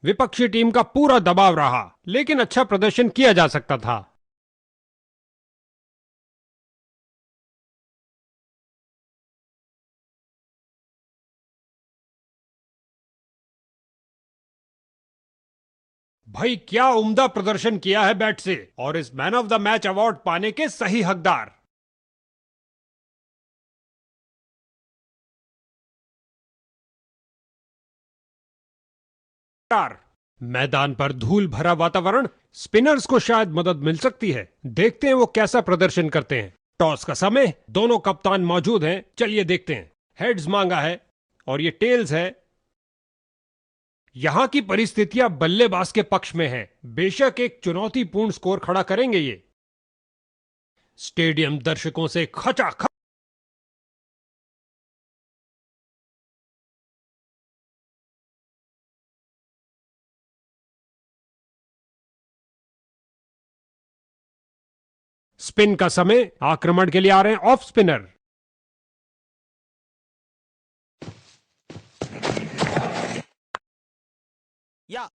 विपक्षी टीम का पूरा दबाव रहा, लेकिन अच्छा प्रदर्शन किया जा सकता था। भाई क्या उम्दा प्रदर्शन किया है बैट से, और इस man of the match award पाने के सही हकदार। मैदान पर धूल भरा वातावरण, स्पिनर्स को शायद मदद मिल सकती है। देखते हैं वो कैसा प्रदर्शन करते हैं। टॉस का समय, दोनों कप्तान मौजूद हैं, चलिए देखते हैं। हेड्स मांगा है और ये टेल्स है। यहां की परिस्थितियां बल्लेबाज के पक्ष में हैं। बेशक एक चुनौतीपूर्ण स्कोर खड़ा करेंगे ये। स्टेडियम दर्शकों से खचाखच। स्पिन का समय, आक्रमण के लिए आ रहे हैं ऑफ स्पिनर। या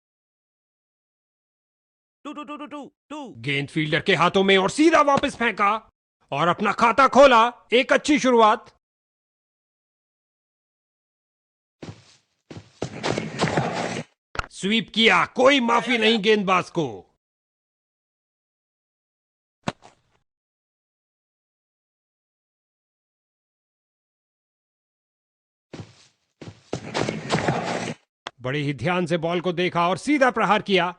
टू टू टू टू टू टू। गेंद फील्डर के हाथों में और सीधा वापस फेंका और अपना खाता खोला। एक अच्छी शुरुआत। स्वीप किया, कोई माफी नहीं गेंदबाज को। बड़े ही ध्यान से बॉल को देखा और सीधा प्रहार किया।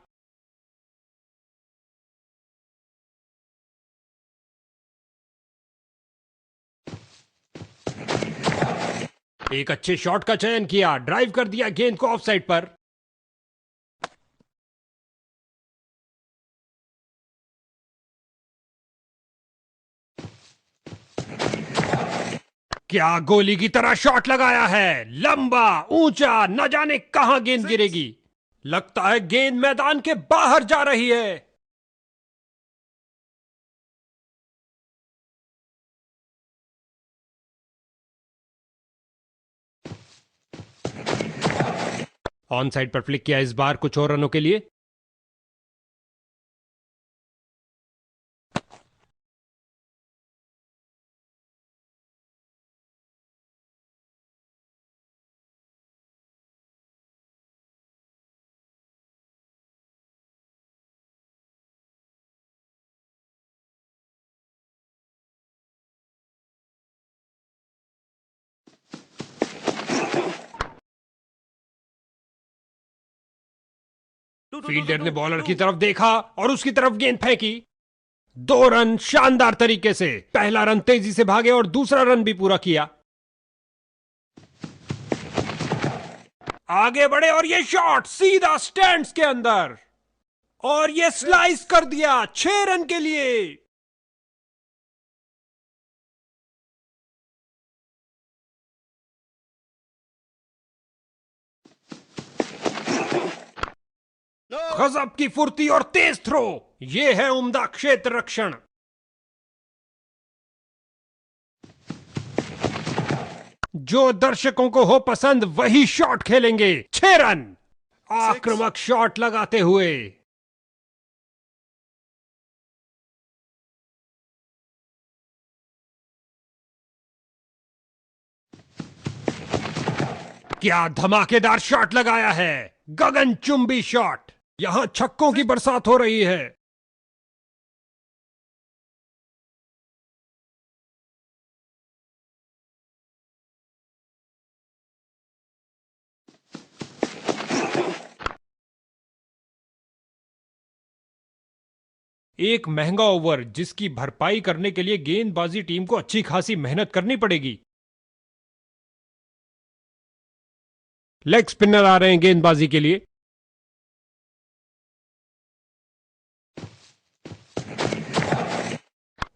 एक अच्छे शॉट का चयन किया, ड्राइव कर दिया गेंद को ऑफ साइड पर। क्या गोली की तरह शॉट लगाया है, लंबा ऊंचा, न जाने कहां गेंद गिरेगी। लगता है गेंद मैदान के बाहर जा रही है। ऑन साइड पर फ्लिक किया, इस बार कुछ और रनों के लिए। टू टू टू टू फील्डर ने टू बॉलर टू। की तरफ देखा और उसकी तरफ गेंद फेंकी। 2 रन शानदार तरीके से। पहला रन तेजी से भागे और दूसरा रन भी पूरा किया। आगे बढ़े और ये शॉट सीधा स्टैंड्स के अंदर, और ये स्लाइस कर दिया 6 रन के लिए। गजब की फुर्ती और तेज थ्रो। ये है उम्दा क्षेत्र रक्षण। जो दर्शकों को हो पसंद वही शॉट खेलेंगे। 6 रन, आक्रामक शॉट लगाते हुए। क्या धमाकेदार शॉट लगाया है, गगनचुंबी शॉट। यहां छक्कों की बरसात हो रही है। एक महंगा ओवर जिसकी भरपाई करने के लिए गेंदबाजी टीम को अच्छी खासी मेहनत करनी पड़ेगी। लेग स्पिनर आ रहे हैं गेंदबाजी के लिए।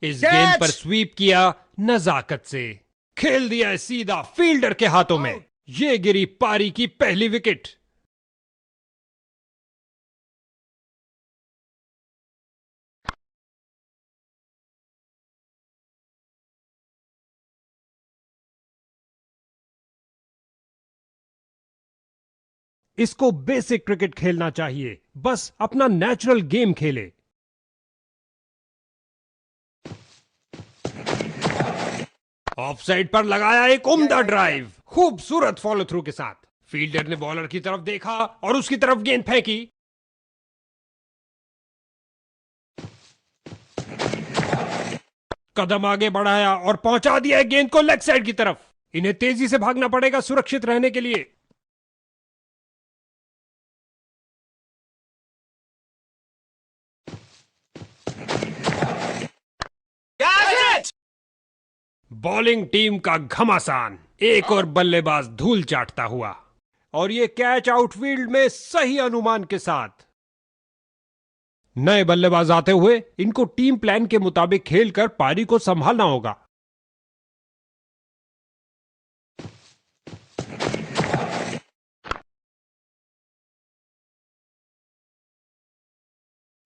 इस गेंद पर स्वीप किया, नजाकत से खेल दिया सीधा फील्डर के हाथों में। ये गिरी पारी की पहली विकेट। इसको बेसिक क्रिकेट खेलना चाहिए, बस अपना नेचुरल गेम खेले। ऑफ साइड पर लगाया एक उम्दा ड्राइव, खूबसूरत फॉलो थ्रू के साथ। फील्डर ने बॉलर की तरफ देखा और उसकी तरफ गेंद फेंकी। कदम आगे बढ़ाया और पहुंचा दिया गेंद को लेग साइड की तरफ। इन्हें तेजी से भागना पड़ेगा सुरक्षित रहने के लिए। बॉलिंग टीम का घमासान, एक और बल्लेबाज धूल चाटता हुआ, और ये कैच आउटफील्ड में सही अनुमान के साथ। नए बल्लेबाज आते हुए इनको टीम प्लान के मुताबिक खेलकर पारी को संभालना होगा।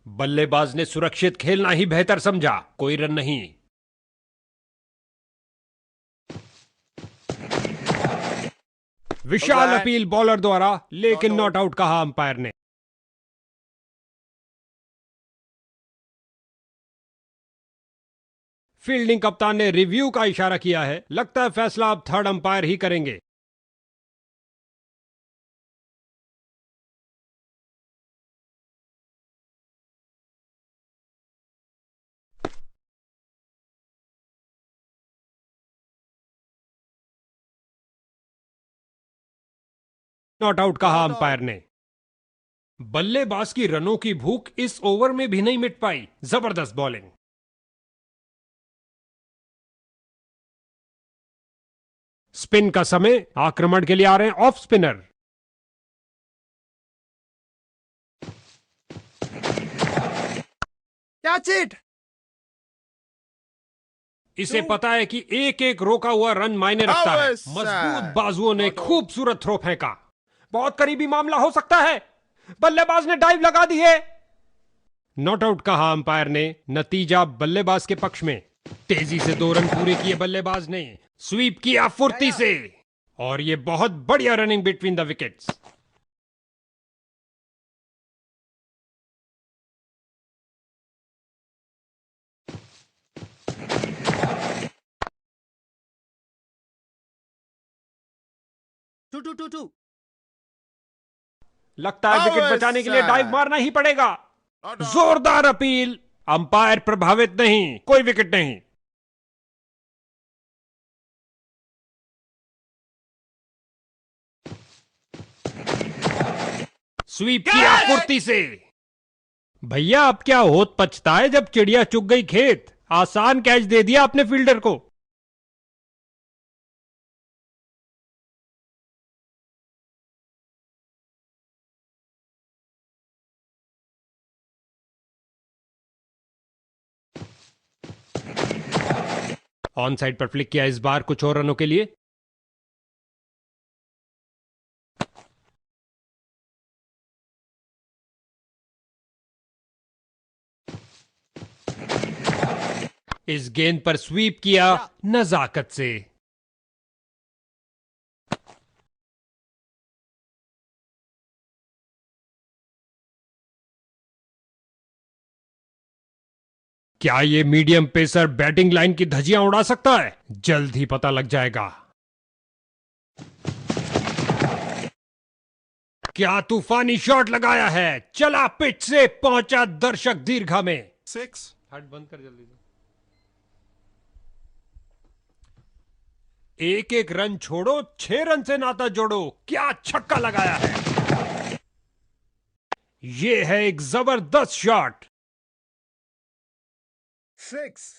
बल्लेबाज ने सुरक्षित खेलना ही बेहतर समझा, कोई रन नहीं। विशाल अपील बॉलर द्वारा, लेकिन नॉट आउट कहा अंपायर ने। फील्डिंग कप्तान ने रिव्यू का इशारा किया है। लगता है फैसला अब थर्ड अंपायर ही करेंगे। नॉट आउट कहा अंपायर ने। बल्लेबाज की रनों की भूख इस ओवर में भी नहीं मिट पाई। जबरदस्त बॉलिंग। स्पिन का समय, आक्रमण के लिए आ रहे हैं ऑफ स्पिनर। Catch it! इसे पता है कि एक एक रोका हुआ रन मायने रखता है। मजबूत बाजुओं ने खूबसूरत थ्रो फेंका। बहुत करीबी मामला हो सकता है। बल्लेबाज ने डाइव लगा दी है। नॉट आउट कहा अंपायर ने। नतीजा बल्लेबाज के पक्ष में। तेजी से 2 रन पूरे किए बल्लेबाज ने। स्वीप किया फुर्ती से, और यह बहुत बढ़िया running between the wickets. Two. लगता है विकेट बचाने के लिए डाइव मारना ही पड़ेगा। जोरदार अपील। अंपायर प्रभावित नहीं, कोई विकेट नहीं। स्वीप किया फुर्ती से। भैया अब क्या होत पछता है जब चिड़िया चुग गई खेत। आसान कैच दे दिया अपने फील्डर को। ऑन साइड पर फ्लिक किया इस बार कुछ और रनों के लिए। इस गेंद पर स्वीप किया नजाकत से। क्या ये मीडियम पेसर बैटिंग लाइन की धज्जियां उड़ा सकता है? जल्द ही पता लग जाएगा। क्या तूफानी शॉट लगाया है। चला पिच से, पहुंचा दर्शक दीर्घा में। 6. हट बंद कर जल्दी से। एक एक रन छोड़ो, 6 रन से नाता जोड़ो। क्या छक्का लगाया है। यह है एक जबरदस्त शॉट। 6.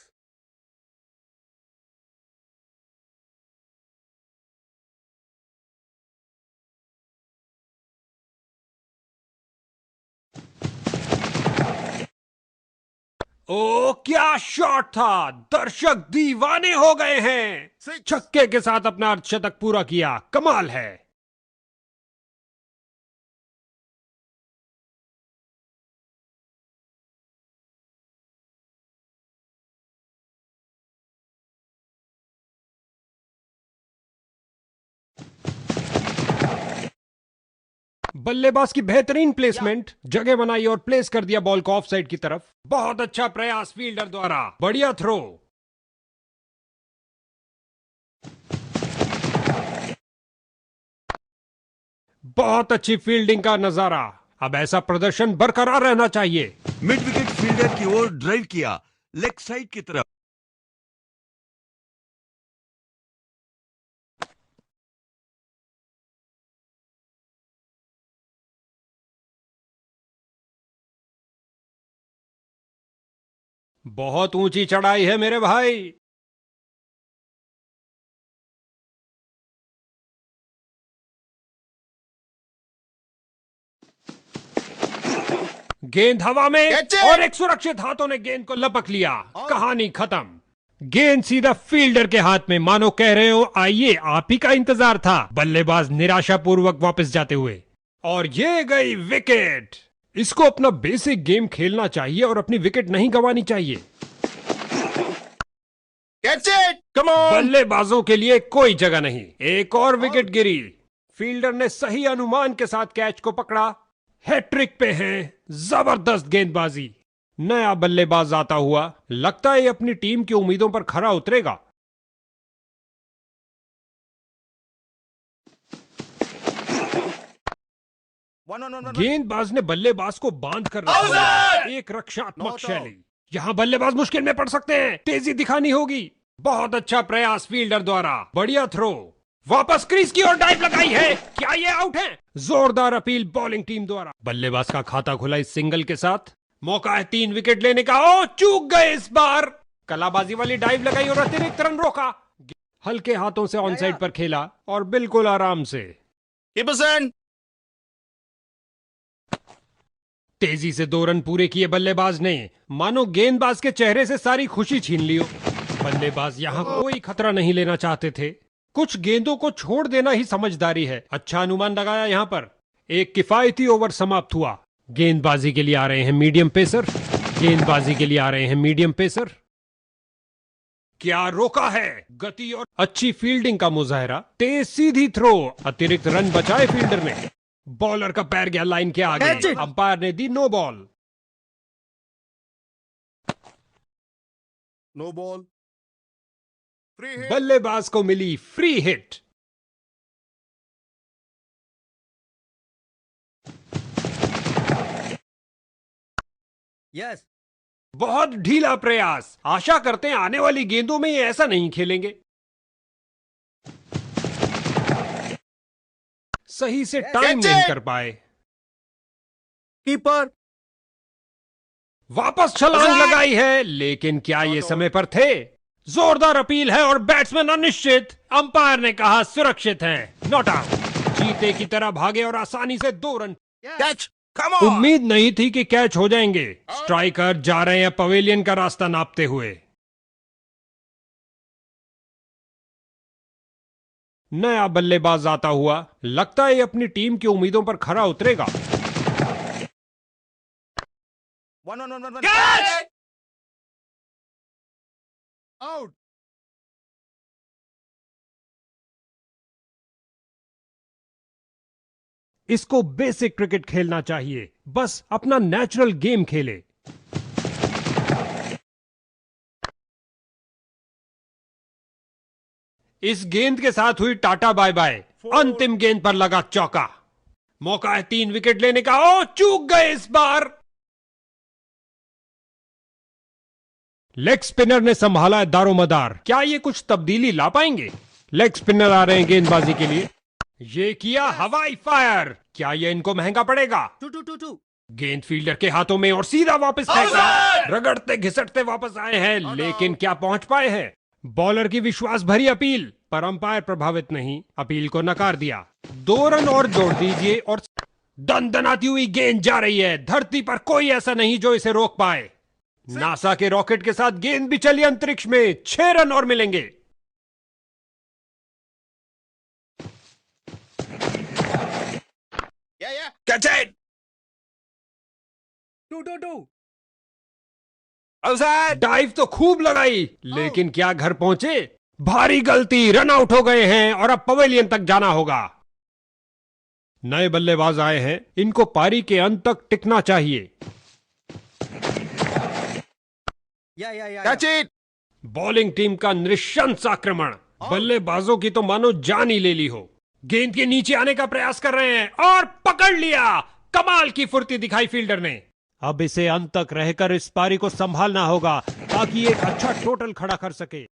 ओ क्या शॉट था। दर्शक दीवाने हो गए हैं। छक्के के साथ अपना अर्धशतक पूरा किया। कमाल है। बल्लेबाज की बेहतरीन प्लेसमेंट, जगह बनाई और प्लेस कर दिया बॉल को ऑफ साइड की तरफ। बहुत अच्छा प्रयास फील्डर द्वारा, बढ़िया थ्रो। बहुत अच्छी फील्डिंग का नजारा। अब ऐसा प्रदर्शन बरकरार रहना चाहिए। मिड विकेट फील्डर की ओर ड्राइव किया, लेग साइड की तरफ। बहुत ऊंची चढ़ाई है मेरे भाई। गेंद हवा में और एक सुरक्षित हाथों ने गेंद को लपक लिया। कहानी खत्म। गेंद सीधा फील्डर के हाथ में, मानो कह रहे हो आइए आप ही का इंतजार था। बल्लेबाज निराशापूर्वक वापस जाते हुए, और ये गई विकेट। इसको अपना बेसिक गेम खेलना चाहिए और अपनी विकेट नहीं गंवानी चाहिए। बल्लेबाजों के लिए कोई जगह नहीं। एक और विकेट गिरी। फील्डर ने सही अनुमान के साथ कैच को पकड़ा। हैट्रिक पे है। जबरदस्त गेंदबाजी। नया बल्लेबाज आता हुआ, लगता है ये अपनी टीम की उम्मीदों पर खरा उतरेगा। गेंदबाज ने बल्लेबाज को बांध कर रखा। एक रक्षात्मक शैली। यहां बल्लेबाज मुश्किल में पड़ सकते हैं, तेजी दिखानी होगी। बहुत अच्छा प्रयास फील्डर द्वारा, बढ़िया थ्रो। वापस क्रीज की ओर डाइव लगाई है। क्या ये आउट है? जोरदार अपील बॉलिंग टीम द्वारा। बल्लेबाज का खाता खुला इस सिंगल के साथ। मौका है 3 विकेट लेने का। ओ चूक गए इस बार। कलाबाजी वाली डाइव लगाई और अतिरिक्त रन रोका। हल्के हाथों से ऑन साइड पर खेला और बिल्कुल आराम से। तेजी से 2 रन पूरे किए बल्लेबाज ने, मानो गेंदबाज के चेहरे से सारी खुशी छीन ली हो। बल्लेबाज यहां कोई खतरा नहीं लेना चाहते थे। कुछ गेंदों को छोड़ देना ही समझदारी है। अच्छा अनुमान लगाया यहां पर। एक किफायती ओवर समाप्त हुआ। गेंदबाजी के लिए आ रहे हैं मीडियम पेसर। गेंदबाजी के लिए आ रहे हैं मीडियम पेसर। क्या रोका है? गति और अच्छी फील्डिंग का मुजाहरा। तेज सीधी थ्रो। अतिरिक्त रन बचाए फील्डर ने। बॉलर का पैर गया लाइन के आगे। अंपायर ने दी नो बॉल। No ball. बल्लेबाज को मिली फ्री हिट। यस। बहुत ढीला प्रयास। आशा करते हैं आने वाली गेंदों में ये ऐसा नहीं खेलेंगे। सही से टाइम नहीं कर पाए। कीपर वापस छलांग लगाई है, लेकिन क्या ये समय पर थे? जोरदार अपील है और बैट्समैन अनिश्चित। अंपायर ने कहा सुरक्षित हैं, नॉट आउट। चीते की तरह भागे और आसानी से 2 रन। कैच। Come on. उम्मीद नहीं थी कि कैच हो जाएंगे। स्ट्राइकर जा रहे हैं पवेलियन का रास्ता नापते हुए। नया बल्लेबाज आता हुआ, लगता है ये अपनी टीम की उम्मीदों पर खरा उतरेगा। कैच। आउट। इसको बेसिक क्रिकेट खेलना चाहिए। बस अपना नेचुरल गेम खेले। इस गेंद के साथ हुई टाटा बाय बाय। अंतिम गेंद पर लगा चौका। मौका है 3 विकेट लेने का। ओ चूक गए इस बार। लेग स्पिनर ने संभाला है दारोमदार। क्या ये कुछ तब्दीली ला पाएंगे? लेग स्पिनर आ रहे हैं गेंदबाजी के लिए। ये किया हवाई फायर। क्या ये इनको महंगा पड़ेगा? 2-2-2-2। गेंद फील्डर के हाथों में और सीधा वापस फेंका। रगड़ते घिसटते वापस आए हैं, लेकिन क्या पहुंच पाए हैं? बॉलर की विश्वास भरी अपील, पर अंपायर प्रभावित नहीं, अपील को नकार दिया। 2 रन और जोड़ दीजिए और दनदनाती हुई गेंद जा रही है। धरती पर कोई ऐसा नहीं जो इसे रोक पाए। नासा के रॉकेट के साथ गेंद भी चली अंतरिक्ष में। 6 रन और मिलेंगे। Catch it. 2-2-2। डाइव तो खूब लगाई, लेकिन क्या घर पहुंचे? भारी गलती। रन आउट हो गए हैं और अब पवेलियन तक जाना होगा। नए बल्लेबाज आए हैं, इनको पारी के अंत तक टिकना चाहिए। Yeah. Catch it. Bowling team का नृशंस आक्रमण, बल्लेबाजों की तो मानो जान ही ले ली हो। गेंद के नीचे आने का प्रयास कर रहे हैं और पकड़ लिया। कमाल की फुर्ती दिखाई फील्डर ने। अब इसे अंत तक रहकर इस पारी को संभालना होगा ताकि एक अच्छा टोटल खड़ा कर सके।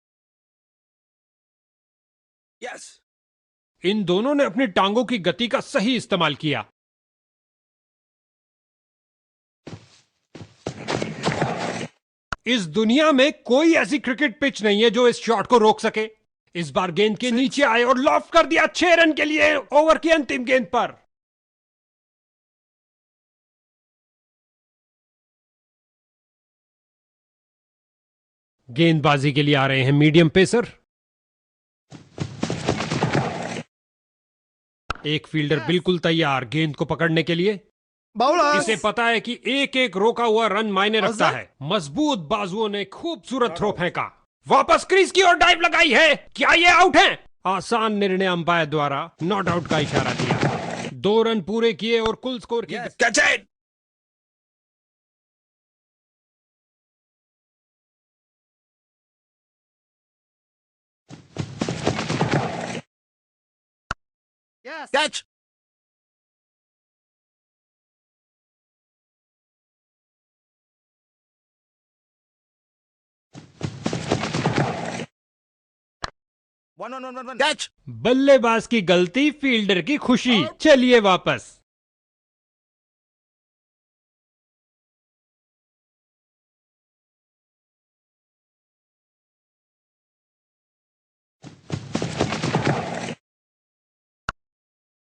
Yes. इन दोनों ने अपनी टांगों की गति का सही इस्तेमाल किया। इस दुनिया में कोई ऐसी क्रिकेट पिच नहीं है जो इस शॉट को रोक सके। इस बार गेंद के नीचे आए और लॉफ्ट कर दिया 6 रन के लिए ओवर की अंतिम गेंद पर। गेंदबाजी के लिए आ रहे हैं मीडियम पेसर। एक फील्डर बिल्कुल तैयार गेंद को पकड़ने के लिए। Bowlers. इसे पता है कि एक एक रोका हुआ रन मायने रखता है। मजबूत बाजुओं ने खूबसूरत थ्रो फेंका, वापस क्रीज की ओर डाइव लगाई है। क्या ये आउट है? आसान निर्णय अंपायर द्वारा नॉट आउट का इशारा दिया। 2 रन पूरे किए और कुल स्कोर की Catch it. Yes. Catch. One. Catch. बल्लेबाज की गलती, फील्डर की खुशी। चलिए वापस।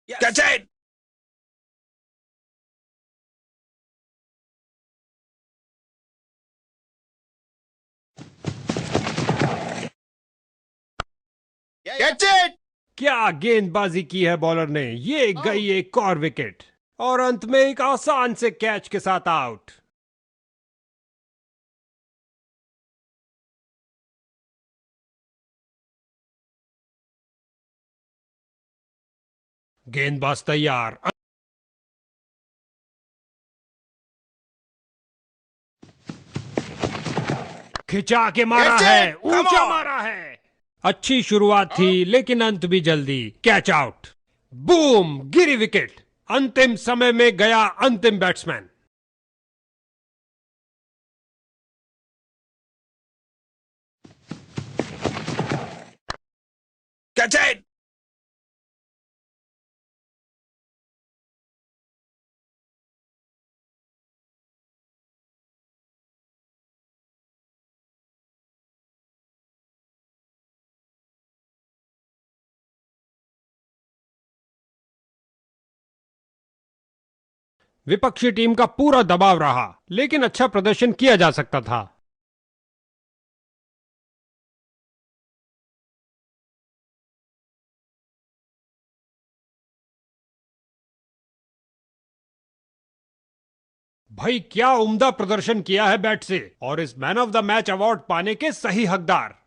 Yes. Catch it. Catch it. क्या गेंदबाजी की है बॉलर ने। ये गई एक और विकेट और अंत में एक आसान से कैच के साथ आउट। गेंदबाज तैयार। खिंचा के मारा Catch it! है, Come ऊंचा on! मारा है। अच्छी शुरुआत थी लेकिन अंत भी जल्दी। Catch out. बूम, गिरी विकेट। अंतिम समय में गया अंतिम बैट्समैन। Catch it. विपक्षी टीम का पूरा दबाव रहा लेकिन अच्छा प्रदर्शन किया जा सकता था। भाई क्या उम्दा प्रदर्शन किया है बैट से, और इस man of the match award पाने के सही हकदार।